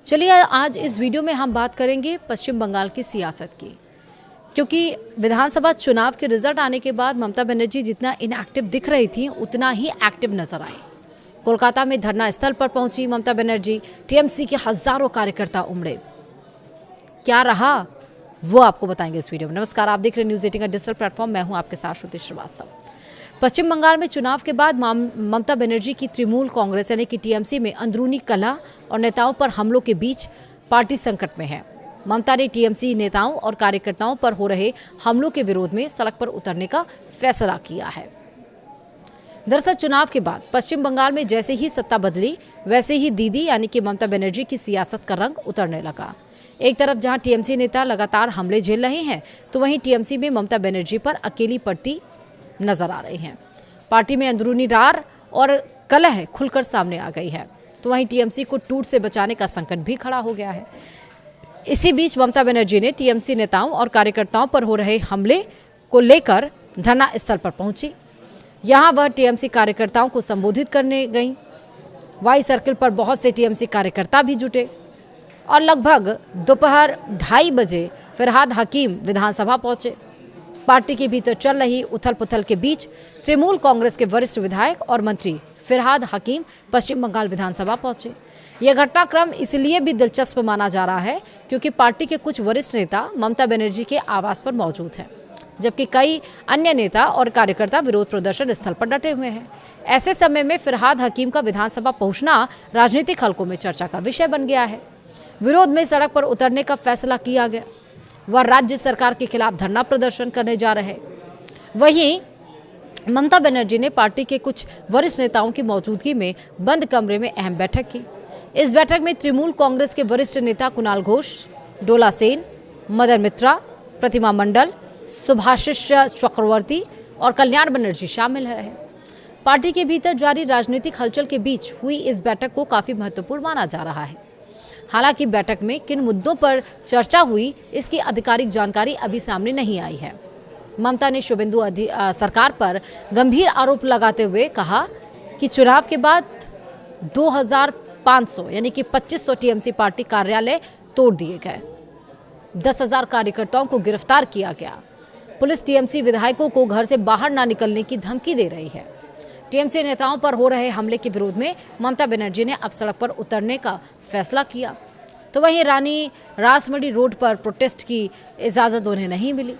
चलिए आज इस वीडियो में हम बात करेंगे पश्चिम बंगाल की सियासत की, क्योंकि विधानसभा चुनाव के रिजल्ट आने के बाद ममता बनर्जी जितना इनएक्टिव दिख रही थी उतना ही एक्टिव नजर आई। कोलकाता में धरना स्थल पर पहुंची ममता बनर्जी, टीएमसी के हजारों कार्यकर्ता उमड़े। क्या रहा वो आपको बताएंगे इस वीडियो में। नमस्कार, आप देख रहे हैं न्यूज़ 18 का डिजिटल प्लेटफॉर्म। मैं हूं आपके साथ श्रुति श्रीवास्तव। पश्चिम बंगाल में चुनाव के बाद ममता बनर्जी की तृणमूल कांग्रेस यानी कि टीएमसी में अंदरूनी कलह और नेताओं पर हमलों के बीच पार्टी संकट में है। ममता ने टीएमसी नेताओं और कार्यकर्ताओं पर हो रहे हमलों के विरोध में सड़क पर उतरने का फैसला किया है। दरअसल चुनाव के बाद पश्चिम बंगाल में जैसे ही सत्ता बदली वैसे ही दीदी यानी कि ममता बनर्जी की सियासत का रंग उतरने लगा। एक तरफ जहां टीएमसी नेता लगातार हमले झेल रहे हैं तो वहीं टीएमसी में ममता बनर्जी पर अकेली पड़ती नजर आ रही हैं। पार्टी में अंदरूनी रार और कलह खुलकर सामने आ गई है, तो वहीं टीएमसी को टूट से बचाने का संकट भी खड़ा हो गया है। इसी बीच ममता बनर्जी ने टीएमसी नेताओं और कार्यकर्ताओं पर हो रहे हमले को लेकर धरना स्थल पर पहुंची। यहां वह टीएमसी कार्यकर्ताओं को संबोधित करने गई। वाई सर्किल पर बहुत से टीएमसी कार्यकर्ता भी जुटे और लगभग दोपहर 2:30 बजे फिरहाद हकीम विधानसभा पहुंचे। पार्टी के भीतर चल रही उथल पुथल के बीच तृणमूल कांग्रेस के वरिष्ठ विधायक और मंत्री फिरहाद हकीम पश्चिम बंगाल विधानसभा पहुंचे। यह घटनाक्रम इसलिए भी दिलचस्प माना जा रहा है क्योंकि पार्टी के कुछ वरिष्ठ नेता ममता बनर्जी के आवास पर मौजूद हैं, जबकि कई अन्य नेता और कार्यकर्ता विरोध प्रदर्शन स्थल पर डटे हुए हैं। ऐसे समय में फिरहाद हकीम का विधानसभा पहुंचना राजनीतिक हलकों में चर्चा का विषय बन गया है। विरोध में सड़क पर उतरने का फैसला किया गया। वह राज्य सरकार के खिलाफ धरना प्रदर्शन करने जा रहे। वहीं ममता बनर्जी ने पार्टी के कुछ वरिष्ठ नेताओं की मौजूदगी में बंद कमरे में अहम बैठक की। इस बैठक में तृणमूल कांग्रेस के वरिष्ठ नेता कुणाल घोष, डोला सेन, मदन मित्रा, प्रतिमा मंडल, सुभाषिष चक्रवर्ती और कल्याण बनर्जी शामिल रहे। पार्टी के भीतर जारी राजनीतिक हलचल के बीच हुई इस बैठक को काफी महत्वपूर्ण माना जा रहा है। हालांकि बैठक में किन मुद्दों पर चर्चा हुई इसकी आधिकारिक जानकारी अभी सामने नहीं आई है। ममता ने शुभेंदु सरकार पर गंभीर आरोप लगाते हुए कहा कि चुनाव के बाद 2500 यानी कि 2500 टीएमसी पार्टी कार्यालय तोड़ दिए गए, 10,000 कार्यकर्ताओं को गिरफ्तार किया गया। पुलिस टीएमसी विधायकों को घर से बाहर न निकलने की धमकी दे रही है। टीएमसी नेताओं पर हो रहे हमले के विरोध में ममता बनर्जी ने अब सड़क पर उतरने का फैसला किया। तो वहीं रानी रासमणी रोड पर प्रोटेस्ट की इजाज़त उन्हें नहीं मिली।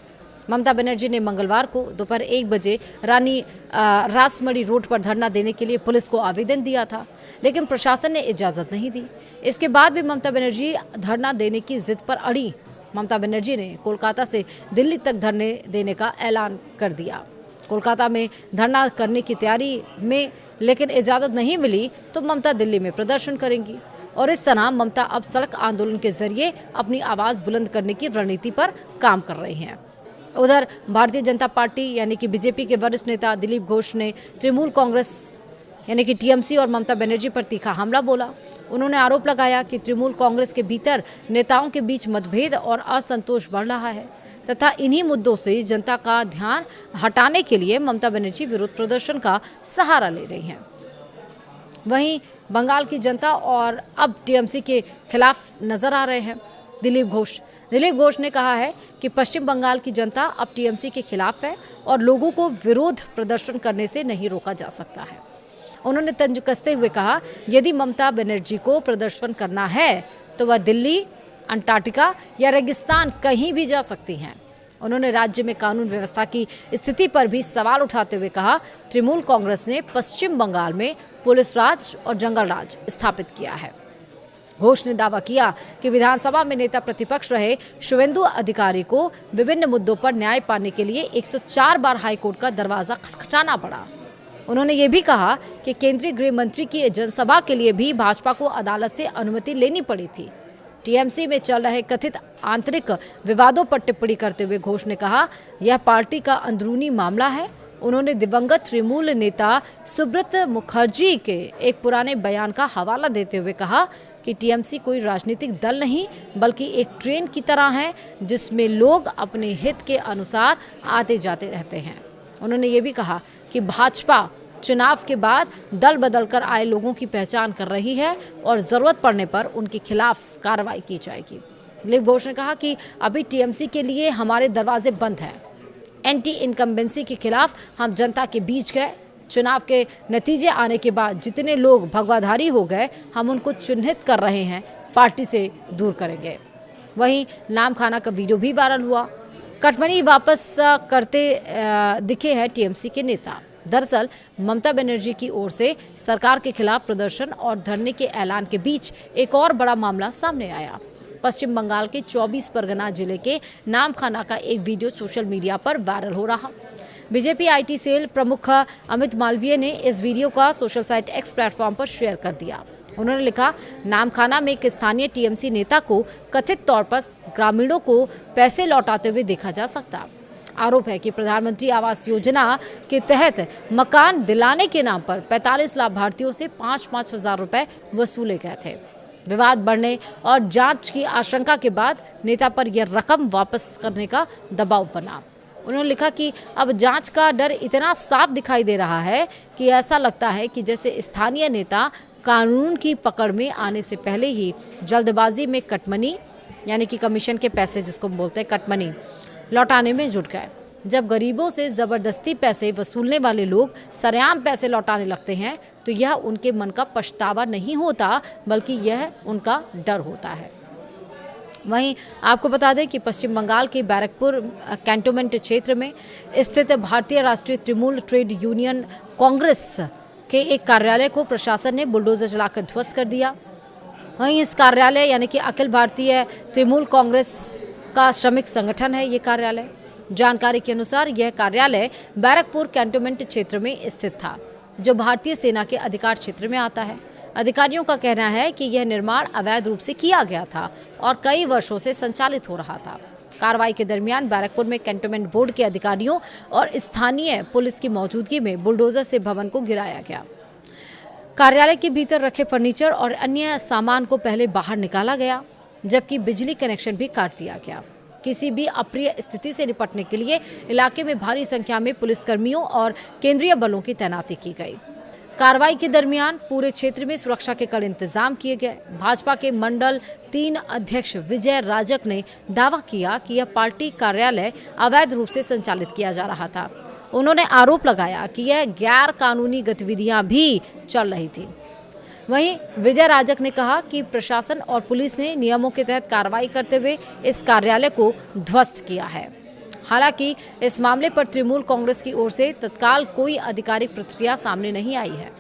ममता बनर्जी ने मंगलवार को दोपहर 1 बजे रानी रासमणी रोड पर धरना देने के लिए पुलिस को आवेदन दिया था, लेकिन प्रशासन ने इजाज़त नहीं दी। इसके बाद भी ममता बनर्जी धरना देने की जिद पर अड़ी। ममता बनर्जी ने कोलकाता से दिल्ली तक धरने देने का ऐलान कर दिया। कोलकाता में धरना करने की तैयारी में लेकिन इजाज़त नहीं मिली तो ममता दिल्ली में प्रदर्शन करेंगी और इस तरह ममता अब सड़क आंदोलन के जरिए अपनी आवाज़ बुलंद करने की रणनीति पर काम कर रही हैं। उधर भारतीय जनता पार्टी यानी कि बीजेपी के वरिष्ठ नेता दिलीप घोष ने तृणमूल कांग्रेस यानी कि टीएमसी और ममता बनर्जी पर तीखा हमला बोला। उन्होंने आरोप लगाया कि तृणमूल कांग्रेस के भीतर नेताओं के बीच मतभेद और असंतोष बढ़ रहा है तथा इन्हीं मुद्दों से जनता का ध्यान हटाने के लिए ममता बनर्जी विरोध प्रदर्शन का सहारा ले रही हैं। वहीं बंगाल की जनता और अब टीएमसी के खिलाफ नजर आ रहे हैं दिलीप घोष ने कहा है कि पश्चिम बंगाल की जनता अब टीएमसी के खिलाफ है और लोगों को विरोध प्रदर्शन करने से नहीं रोका जा सकता है। उन्होंने तंज कसते हुए कहा, यदि ममता बनर्जी को प्रदर्शन करना है तो वह दिल्ली, अंटार्कटिका या रेगिस्तान कहीं भी जा सकती हैं। उन्होंने राज्य में कानून व्यवस्था की स्थिति पर भी सवाल उठाते हुए कहा, तृणमूल कांग्रेस ने पश्चिम बंगाल में पुलिस राज और जंगल राज स्थापित किया है। घोष ने दावा किया कि विधानसभा में नेता प्रतिपक्ष रहे शुभेंदु अधिकारी को विभिन्न मुद्दों पर न्याय पाने के लिए 104 बार हाईकोर्ट का दरवाजा खटखटाना पड़ा। उन्होंने ये भी कहा कि केंद्रीय गृह मंत्री की जनसभा के लिए भी भाजपा को अदालत से अनुमति लेनी पड़ी थी। टीएमसी में चल रहे कथित आंतरिक विवादों पर टिप्पणी करते हुए घोष ने कहा, यह पार्टी का अंदरूनी मामला है। उन्होंने दिवंगत तृणमूल नेता सुब्रत मुखर्जी के एक पुराने बयान का हवाला देते हुए कहा कि टीएमसी कोई राजनीतिक दल नहीं बल्कि एक ट्रेन की तरह है जिसमें लोग अपने हित के अनुसार आते जाते रहते हैं। उन्होंने ये भी कहा कि भाजपा चुनाव के बाद दल बदल कर आए लोगों की पहचान कर रही है और ज़रूरत पड़ने पर उनके खिलाफ कार्रवाई की जाएगी। दिलीप घोष ने कहा कि अभी टीएमसी के लिए हमारे दरवाजे बंद हैं। एंटी इनकम्बेंसी के खिलाफ हम जनता के बीच गए। चुनाव के नतीजे आने के बाद जितने लोग भगवाधारी हो गए, हम उनको चिन्हित कर रहे हैं, पार्टी से दूर करेंगे। वहीं नाम खाना का वीडियो भी वायरल हुआ। कटमनी वापस करते दिखे हैं टीएमसी के नेता। दरअसल ममता बनर्जी की ओर से सरकार के खिलाफ प्रदर्शन और धरने के ऐलान के बीच एक और बड़ा मामला सामने आया। पश्चिम बंगाल के 24 परगना जिले के नामखाना का एक वीडियो सोशल मीडिया पर वायरल हो रहा। बीजेपी आईटी सेल प्रमुख अमित मालवीय ने इस वीडियो का सोशल साइट एक्स प्लेटफॉर्म पर शेयर कर दिया। उन्होंने लिखा, नामखाना में एक स्थानीय टीएमसी नेता को कथित तौर पर ग्रामीणों को पैसे लौटाते हुए देखा जा सकता। आरोप है कि प्रधानमंत्री आवास योजना के तहत मकान दिलाने के नाम पर 45 लाभार्थियों से 5-5 हजार रुपए वसूले गए थे। विवाद बढ़ने और जांच की आशंका के बाद नेता पर यह रकम वापस करने का दबाव बना। उन्होंने लिखा कि अब जांच का डर इतना साफ दिखाई दे रहा है कि ऐसा लगता है कि जैसे स्थानीय नेता कानून की पकड़ में आने से पहले ही जल्दबाजी में कटमनी यानी कि कमीशन के पैसे जिसको बोलते हैं कटमनी लौटाने में जुट गए। जब गरीबों से ज़बरदस्ती पैसे वसूलने वाले लोग सरेआम पैसे लौटाने लगते हैं तो यह उनके मन का पछतावा नहीं होता, बल्कि यह उनका डर होता है। वहीं आपको बता दें कि पश्चिम बंगाल के बैरकपुर कैंटोनमेंट क्षेत्र में स्थित भारतीय राष्ट्रीय तृणमूल ट्रेड यूनियन कांग्रेस के एक कार्यालय को प्रशासन ने बुलडोजर चलाकर ध्वस्त कर दिया। वहीं इस कार्यालय यानी कि अखिल भारतीय तृणमूल कांग्रेस का श्रमिक संगठन है ये कार्यालय। जानकारी के अनुसार यह कार्यालय बैरकपुर कैंटोनमेंट क्षेत्र में स्थित था, जो भारतीय सेना के अधिकार क्षेत्र में आता है। अधिकारियों का कहना है कि यह निर्माण अवैध रूप से किया गया था और कई वर्षों से संचालित हो रहा था। कार्रवाई के दरमियान बैरकपुर में कैंटोनमेंट बोर्ड के अधिकारियों और स्थानीय पुलिस की मौजूदगी में बुलडोजर से भवन को गिराया गया। कार्यालय के भीतर रखे फर्नीचर और अन्य सामान को पहले बाहर निकाला गया, जबकि बिजली कनेक्शन भी काट दिया गया। किसी भी अप्रिय स्थिति से निपटने के लिए इलाके में भारी संख्या में पुलिसकर्मियों और केंद्रीय बलों की तैनाती की गई। कार्रवाई के दरमियान पूरे क्षेत्र में सुरक्षा के कड़े इंतजाम किए गए। भाजपा के मंडल 3 अध्यक्ष विजय राजक ने दावा किया कि यह पार्टी कार्यालय अवैध रूप से संचालित किया जा रहा था। उन्होंने आरोप लगाया कि यह गैर कानूनी गतिविधियां भी चल रही थी। वहीं विजय राजक ने कहा कि प्रशासन और पुलिस ने नियमों के तहत कार्रवाई करते हुए इस कार्यालय को ध्वस्त किया है। हालांकि इस मामले पर तृणमूल कांग्रेस की ओर से तत्काल कोई आधिकारिक प्रतिक्रिया सामने नहीं आई है।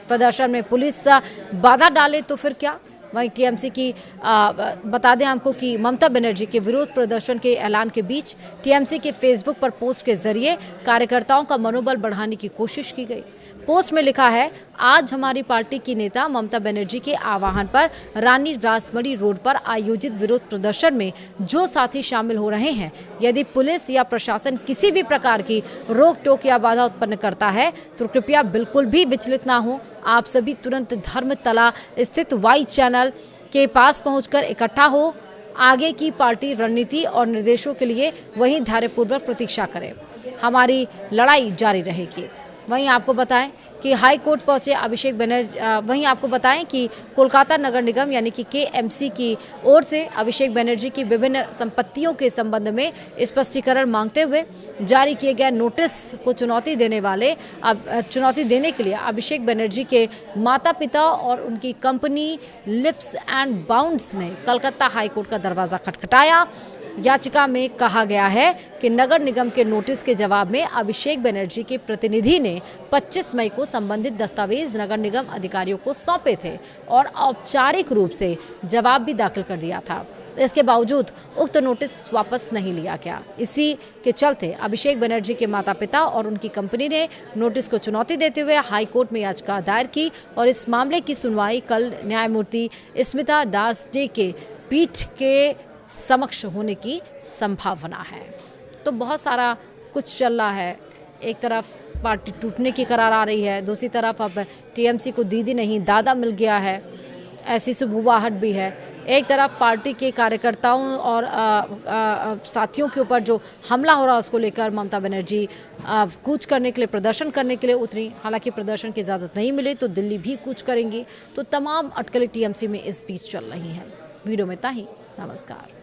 प्रदर्शन में पुलिस बाधा डाले तो फिर क्या। वहीं टीएमसी की बता दें आपको कि ममता बनर्जी के विरोध प्रदर्शन के ऐलान के बीच टीएमसी के फेसबुक पर पोस्ट के जरिए कार्यकर्ताओं का मनोबल बढ़ाने की कोशिश की गई। पोस्ट में लिखा है, आज हमारी पार्टी की नेता ममता बनर्जी के आह्वान पर रानी रासमणी रोड पर आयोजित विरोध प्रदर्शन में जो साथी शामिल हो रहे हैं, यदि पुलिस या प्रशासन किसी भी प्रकार की रोक टोक या बाधा उत्पन्न करता है तो कृपया बिल्कुल भी विचलित ना हो। आप सभी तुरंत धर्मतला स्थित वाई चैनल के पास पहुंचकर इकट्ठा हो। आगे की पार्टी रणनीति और निर्देशों के लिए वहीं धैर्यपूर्वक प्रतीक्षा करें। हमारी लड़ाई जारी रहेगी। वहीं आपको बताएं कि हाई कोर्ट पहुंचे अभिषेक बनर्जी। वहीं आपको बताएं कि कोलकाता नगर निगम यानी कि केएमसी की ओर से अभिषेक बनर्जी की विभिन्न संपत्तियों के संबंध में स्पष्टीकरण मांगते हुए जारी किए गए नोटिस को चुनौती देने के लिए अभिषेक बनर्जी के माता पिता और उनकी कंपनी लिप्स एंड बाउंड्स ने कलकत्ता हाईकोर्ट का दरवाजा खटखटाया। याचिका में कहा गया है कि नगर निगम के नोटिस के जवाब में अभिषेक बनर्जी के प्रतिनिधि ने 25 मई को संबंधित दस्तावेज नगर निगम अधिकारियों को सौंपे थे और औपचारिक रूप से जवाब भी दाखिल कर दिया था। इसके बावजूद उक्त नोटिस वापस नहीं लिया गया। इसी के चलते अभिषेक बनर्जी के माता पिता और उनकी कंपनी ने नोटिस को चुनौती देते हुए हाई कोर्ट में याचिका दायर की और इस मामले की सुनवाई कल न्यायमूर्ति स्मिता दास डे के पीठ के समक्ष होने की संभावना है। तो बहुत सारा कुछ चल रहा है। एक तरफ पार्टी टूटने की करार आ रही है, दूसरी तरफ अब टीएमसी को दीदी नहीं दादा मिल गया है, ऐसी सुबुवाहट भी है। एक तरफ पार्टी के कार्यकर्ताओं और साथियों के ऊपर जो हमला हो रहा है उसको लेकर ममता बनर्जी कूच करने के लिए, प्रदर्शन करने के लिए उतरी। हालांकि प्रदर्शन की इजाज़त नहीं मिली तो दिल्ली भी कूच करेंगी। तो तमाम अटकलें टीएमसी में इस बीच चल रही हैं। वीडियो में इतना ही। नमस्कार।